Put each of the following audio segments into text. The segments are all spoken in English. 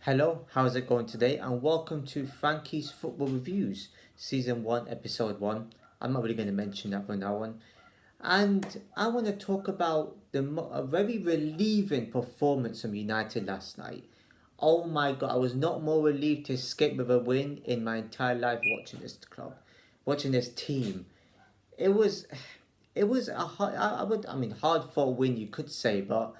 Hello, how's it going today? And welcome to Frankie's Football Reviews, Season 1, Episode 1. I'm not really going to mention that for now on. And I want to talk about a very relieving performance from United last night. Oh my god, I was not more relieved to escape with a win in my entire life watching this club, watching this team. It was it was a hard, hard fought win you could say, but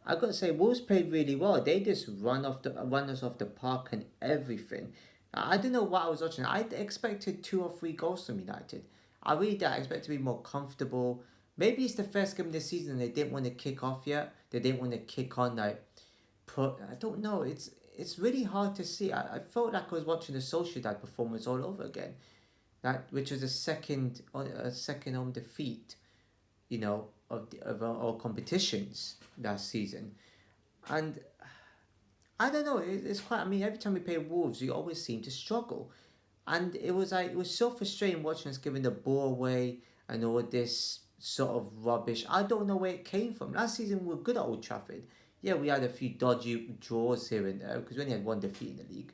I got to say Wolves played really well. They just run us off the park and everything. I don't know what I was watching. I expected two or three goals from United. I really did. I expected to be more comfortable. Maybe it's the first game of the season and they didn't want to kick off yet. They didn't want to kick on like put. I don't know. It's really hard to see. I felt like I was watching the Sociedad performance all over again. That which was a second home defeat, of our competitions last season. And I don't know, it's quite, I mean, every time we play Wolves, we always seem to struggle. And it was so frustrating watching us giving the ball away and all this sort of rubbish. I don't know where it came from. Last season, we were good at Old Trafford. Yeah, we had a few dodgy draws here and there because we only had one defeat in the league.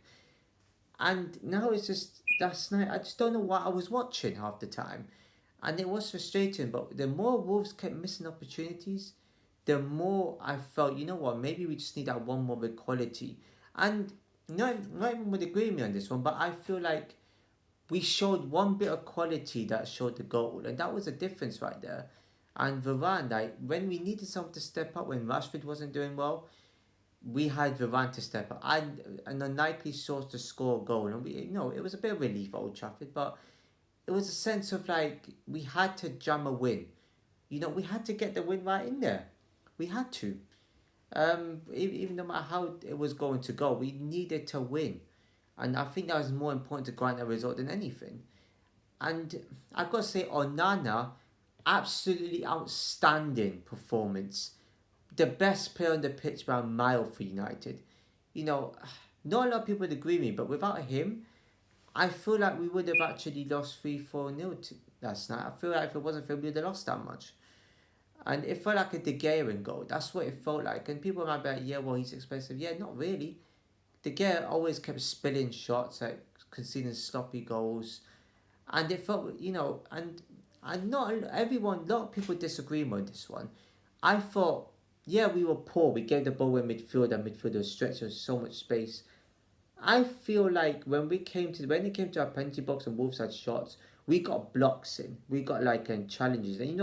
And now it's just last night. I just don't know what I was watching half the time, and it was frustrating. But the more Wolves kept missing opportunities, the more I felt, you know what, maybe we just need that one more with quality. And not everyone would agree with me on this one, but I feel like we showed one bit of quality that showed the goal, and that was a difference right there. And Varane, like when we needed someone to step up when Rashford wasn't doing well, we had Varane to step up. I an unlikely source to score a goal, and it was a bit of relief at Old Trafford, but it was a sense of like we had to jam a win. We had to get the win right in there. We had to. Even no matter how it was going to go, we needed to win, and I think that was more important to grind a result than anything. And I've got to say, Onana, absolutely outstanding performance, the best player on the pitch by a mile for United. You know, Not a lot of people would agree with me, but without him, I feel like we would have actually lost 3-4 nil last night. I feel like if it wasn't for him, we would have lost that much. And it felt like a De Gea in goal. That's what it felt like. And people might be like, yeah, well, he's expensive. Yeah, not really. De Gea always kept spilling shots, like conceding sloppy goals. And it felt, and not everyone, a lot of people disagree with this one. I thought, yeah, we were poor. We gave the ball in midfield and midfielders stretched us so much space. I feel like when it came to our penalty box and Wolves had shots, we got blocks in. We got like challenges. And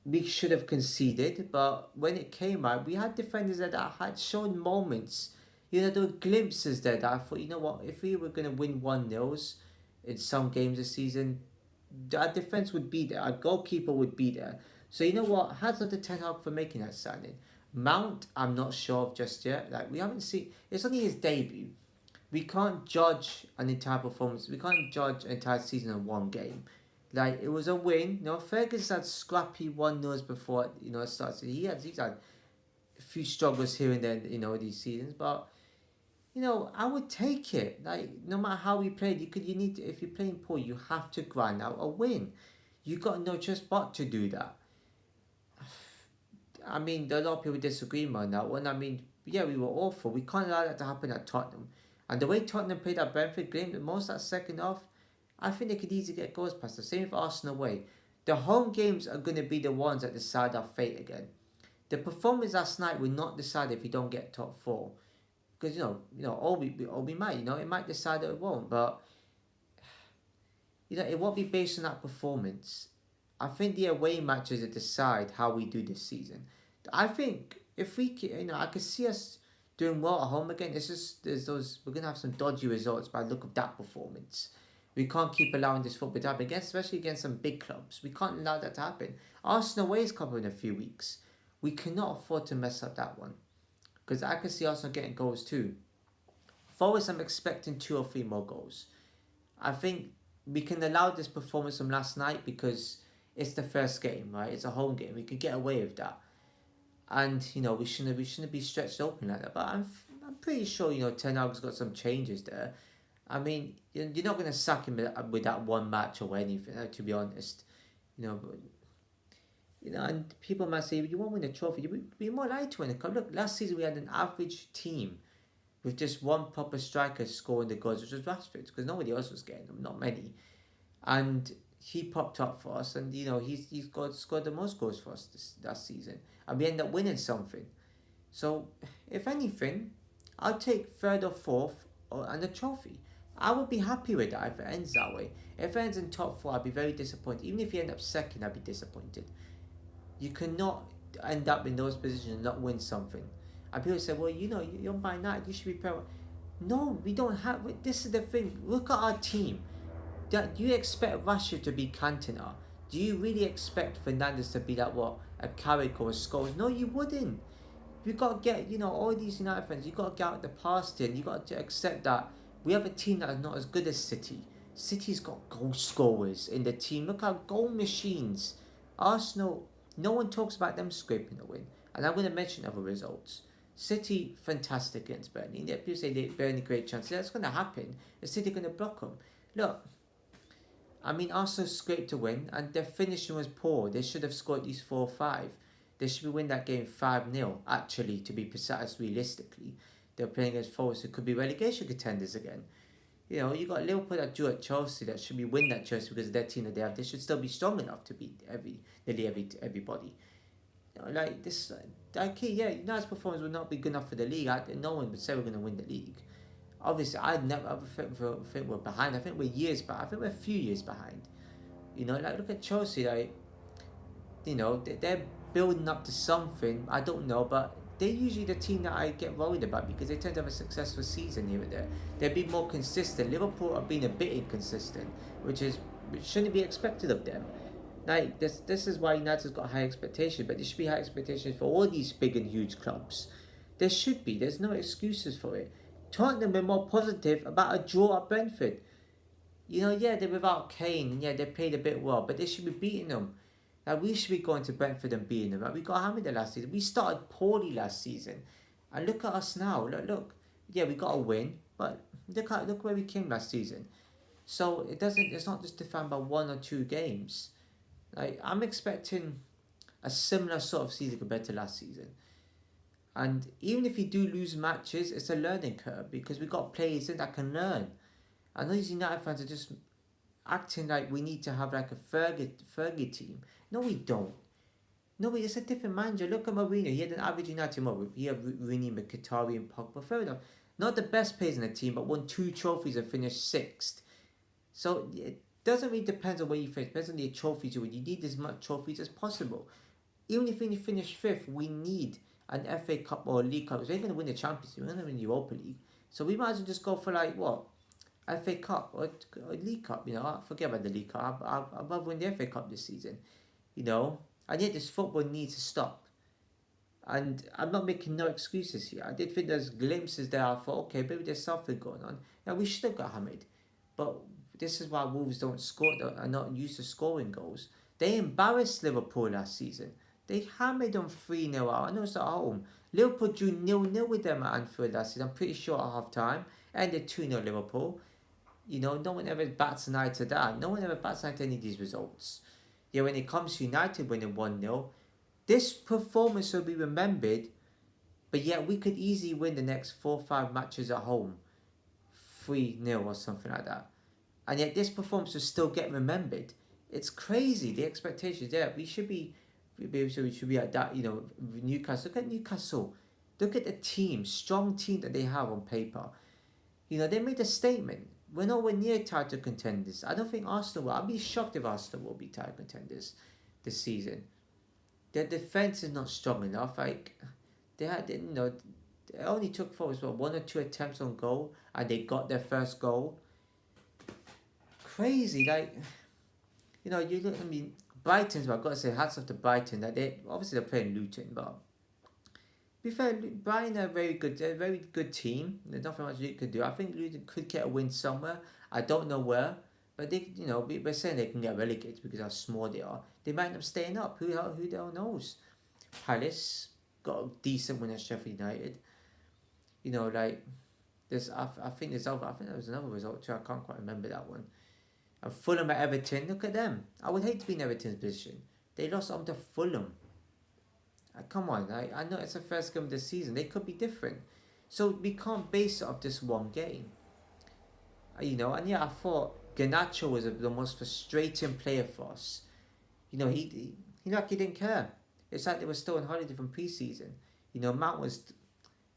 we should have conceded, but when it came out, we had defenders that had shown moments. There were glimpses there that I thought, you know what, if we were gonna win 1-0s in some games this season, our defense would be there, our goalkeeper would be there. So you know what? Hats off to Ten Hag for making that signing. Mount, I'm not sure of just yet. Like we haven't seen. It's only his debut. We can't judge an entire performance. We can't judge an entire season in one game. Like it was a win. Ferguson had scrappy 1-0s before. It starts. He's had a few struggles here and there. These seasons, but I would take it. Like no matter how we played, you need to, if you're playing poor, you have to grind out a win. You got no choice but to do that. I mean, a lot of people disagree on that one. I mean, yeah, we were awful. We can't allow that to happen at Tottenham. And the way Tottenham played that Brentford game, most of that second half, I think they could easily get goals past us. Same with Arsenal away. The home games are going to be the ones that decide our fate again. The performance last night will not decide if we don't get top four. Because, all we might, it might decide that it won't. But, it won't be based on that performance. I think the away matches that decide how we do this season. I think if we, I could see us doing well at home again. It's just we're gonna have some dodgy results by the look of that performance. We can't keep allowing this football to happen, especially against some big clubs. We can't allow that to happen. Arsenal away is coming in a few weeks. We cannot afford to mess up that one because I can see Arsenal getting goals too. Forwards, I'm expecting 2 or 3 more goals. I think we can allow this performance from last night because it's the first game, right? It's a home game. We could get away with that, and we shouldn't be stretched open like that. But I'm pretty sure Ten Hag's got some changes there. I mean, you're not gonna sack him with that one match or anything. To be honest, but, and people might say you won't win a trophy. You'd be more likely to win a cup. Look, last season we had an average team. with just one proper striker scoring the goals, which was Rashford, because nobody else was getting them, not many. And he popped up for us, and he's scored the most goals for us that season, and we end up winning something. So, if anything, I'll take third or fourth and a trophy. I would be happy with that if it ends that way. If it ends in top four, I'd be very disappointed. Even if you end up second, I'd be disappointed. You cannot end up in those positions and not win something. And people say, well, you're by night, you should be proud. No, we don't have. This is the thing. Look at our team. Do you expect Russia to be Cantona? Do you really expect Fernandez to be like what? A Carrick or a Scholes? No, you wouldn't. You got to get, all these United fans, you got to get out the past here, and you got to accept that we have a team that is not as good as City. City's got goal scorers in the team. Look at goal machines. Arsenal, no one talks about them scraping a win. And I'm going to mention other results. City, fantastic against Burnley. People say Burnley great chance. That's going to happen. Is City going to block them? Look, Arsenal scraped a win, and their finishing was poor. They should have scored at least 4 or 5. They should win that game 5-0, actually, to be precise, realistically. They're playing against Forest, who could be relegation contenders again. You got Liverpool that drew at Chelsea that should be winning that Chelsea because of their team that they have. They should still be strong enough to beat nearly everybody. United's performance would not be good enough for the league. No one would say we're going to win the league. Obviously, I'd never ever think we're behind. I think we're years behind. I think we're a few years behind. Look at Chelsea. They're building up to something. I don't know, but they're usually the team that I get worried about because they tend to have a successful season here and there. They've been more consistent. Liverpool have been a bit inconsistent, which shouldn't be expected of them. This is why United's got high expectations, but there should be high expectations for all these big and huge clubs. There should be. There's no excuses for it. Tottenham been more positive about a draw at Brentford. They're without Kane, and they played a bit well, but they should be beating them. We should be going to Brentford and beating them. We got hammered the last season. We started poorly last season, and look at us now. Look. Yeah, we got a win, but look where we came last season. So it's not just defined by 1 or 2 games. I'm expecting a similar sort of season compared to last season. And even if you do lose matches, it's a learning curve because we got players in that can learn. I know these United fans are just acting like we need to have like a Fergie team. No, we don't. No, it's a different manager. Look at Mourinho. He had an average United model. He had Rooney, Mkhitaryan, and Pogba. Fair enough. Not the best players in the team, but won 2 trophies and finished 6th. So it doesn't really depend on where you finish. It depends on the trophies you win. You need as much trophies as possible. Even if you finish 5th, we need an FA Cup or a League Cup. We're going to win the Champions League. We're going to win the Europa League. So we might as well just go for FA Cup or League Cup. Forget about the League Cup. I'd rather win the FA Cup this season. And yet this football needs to stop. And I'm not making no excuses here. I did think there's glimpses there. I thought, okay, maybe there's something going on. Now we should have got hammered. But this is why Wolves don't score, are not used to scoring goals. They embarrassed Liverpool last season. They hammered them 3-0 out. I know it's at home. Liverpool drew 0-0 with them at Anfield last season. I'm pretty sure at half time. Ended 2-0 Liverpool. No one ever bats an eye to that. No one ever bats an eye to any of these results. When it comes to United winning 1-0, this performance will be remembered, but yet we could easily win the next 4 or 5 matches at home. 3-0 or something like that. And yet this performance will still get remembered. It's crazy, the expectations there. We should be at that, Newcastle. Look at Newcastle. Look at the team, strong team that they have on paper. They made a statement. We're nowhere near title contenders. I don't think Arsenal will. I'd be shocked if Arsenal will be title contenders this season. Their defense is not strong enough. They only took forward 1 or 2 attempts on goal, and they got their first goal. Crazy, you look. Brighton's. I've got to say, hats off to Brighton. That they're playing Luton, but to be fair, Brighton are a very good team. There's nothing much Luton could do. I think Luton could get a win somewhere. I don't know where, but we're saying they can get relegated because how small they are. They might end up staying up. Who the hell knows? Palace got a decent win at Sheffield United. There's. I think there was another result too. I can't quite remember that one. And Fulham at Everton. Look at them. I would hate to be in Everton's position. They lost on to Fulham. Come on, I know it's the first game of the season. They could be different. So we can't base it off this one game. And yeah, I thought Garnacho was the most frustrating player for us. He didn't care. It's like they were still on holiday from preseason. Mount was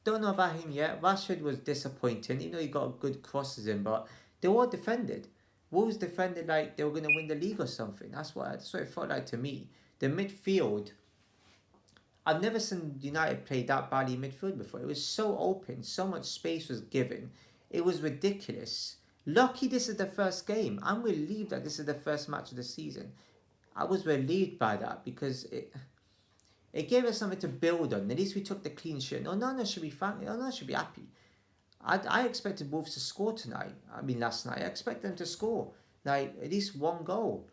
don't know about him yet. Rashford was disappointing, even though he got good crosses in, but they were defended. Wolves defended like they were gonna win the league or something. That's what it felt like to me. The midfield, I've never seen United play that badly in midfield before. It was so open, so much space was given. It was ridiculous. Lucky this is the first game. I'm relieved that this is the first match of the season. I was relieved by that because it gave us something to build on. At least we took the clean sheet. Onana should be fine. Onana should be happy. I expected Wolves to score tonight. Last night. I expect them to score like at least one goal.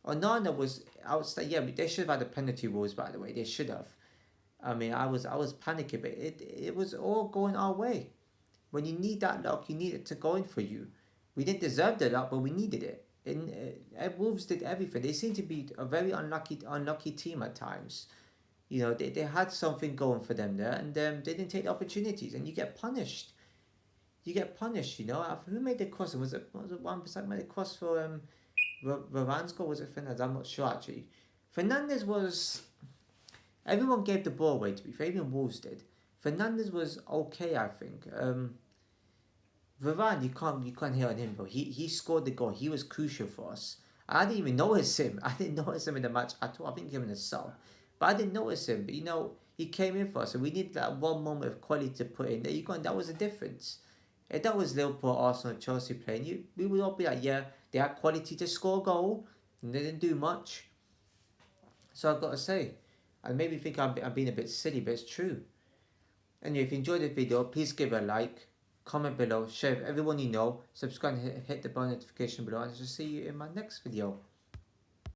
Onana was outstanding. Yeah, they should have had a penalty rules, by the way. They should have. I was panicking, but it was all going our way. When you need that luck, you need it to go in for you. We didn't deserve the luck, but we needed it. And Wolves did everything. They seem to be a very unlucky team at times. They had something going for them there, and they didn't take the opportunities, and you get punished. Who made the cross? Was it 1% made the cross for Varane's goal? Was it Fernandez? I'm not sure actually. Fernandez was. Everyone gave the ball away, to be fair, even Wolves did. Fernandez was okay, I think. Varane, you can't hit on him, bro. He scored the goal. He was crucial for us. I didn't even notice him. I didn't notice him in the match at all. I think he was in a sub. But I didn't notice him. But he came in for us, and we needed that one moment of quality to put in. There you go, and that was the difference. If that was Liverpool, Arsenal, Chelsea playing, we would all be like, yeah, they had quality to score a goal, and they didn't do much. So I've got to say, I maybe think I'm being a bit silly, but it's true. Anyway, if you enjoyed the video, please give it a like, comment below, share with everyone you know, subscribe and hit the bell notification below, and I'll see you in my next video.